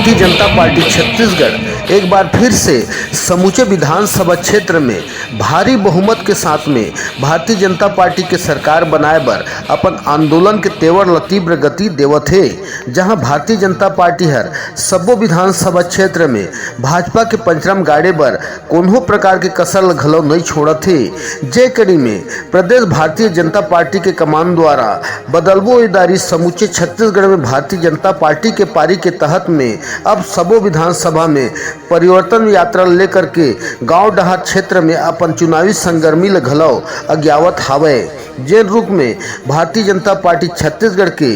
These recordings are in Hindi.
भारतीय जनता पार्टी छत्तीसगढ़ एक बार फिर से समूचे विधानसभा क्षेत्र में भारी बहुमत के साथ में भारतीय जनता पार्टी के सरकार बनाए बर अपन आंदोलन के तेवर ल तीव्र गति देवत है। जहां भारतीय जनता पार्टी हर सब्बो विधानसभा क्षेत्र में भाजपा के पंचरम गाड़े बर कोनो प्रकार के कसर घलो नहीं छोड़त है। जे कड़ी में प्रदेश भारतीय जनता पार्टी के कमान द्वारा बदलबो इदारी समूचे छत्तीसगढ़ में भारतीय जनता पार्टी के पारी के तहत में अब सबो विधानसभा में परिवर्तन यात्रा लेकर के गांव डहार क्षेत्र में अपन चुनावी संगर्मी ल घलो अज्ञावत हावे। जेन रूप में भारतीय जनता पार्टी छत्तीसगढ़ के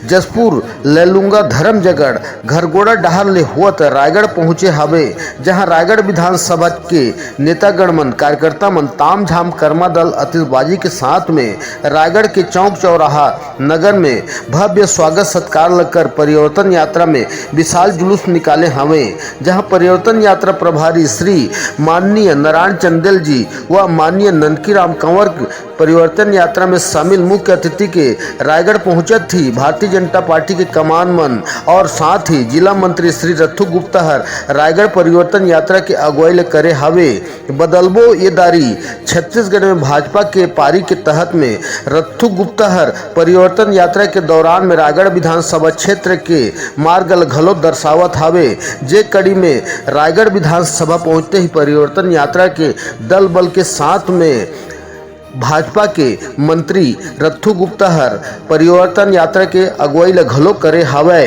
जसपुर लेलुंगा धर्मजगढ़ घरगोड़ा डहार ले होत रायगढ़ पहुंचे हावे। जहां रायगढ़ विधानसभा के नेतागण मन कार्यकर्ता मन ताम झाम कर्मा दल आतिशबाजी के साथ में रायगढ़ के चौक चौराहा नगर में भव्य स्वागत सत्कार लगकर परिवर्तन यात्रा में विशाल जुलूस निकाले हावे। जहां परिवर्तन यात्रा प्रभारी श्री माननीय नारायण चंदेल जी व माननीय ननकीराम कंवर परिवर्तन यात्रा में शामिल मुख्य अतिथि के रायगढ़ पहुंचत थी भारतीय जनता पार्टी के कमान मन और साथ ही जिला मंत्री श्री रथु गुप्ता हर रायगढ़ परिवर्तन यात्रा के अगुवाई ले करे हावे। बदलबो ये दारी छत्तीसगढ़ में भाजपा के पारी के तहत में रथु गुप्ता हर परिवर्तन यात्रा के दौरान में रायगढ़ विधानसभा क्षेत्र के मार्ग घलो दर्शावत हावे। जे कड़ी में रायगढ़ विधानसभा पहुंचते ही परिवर्तन यात्रा के दल बल के साथ में भाजपा के मंत्री रथु गुप्ता हर परिवर्तन यात्रा के अगुवाई ल घलो करे हावे।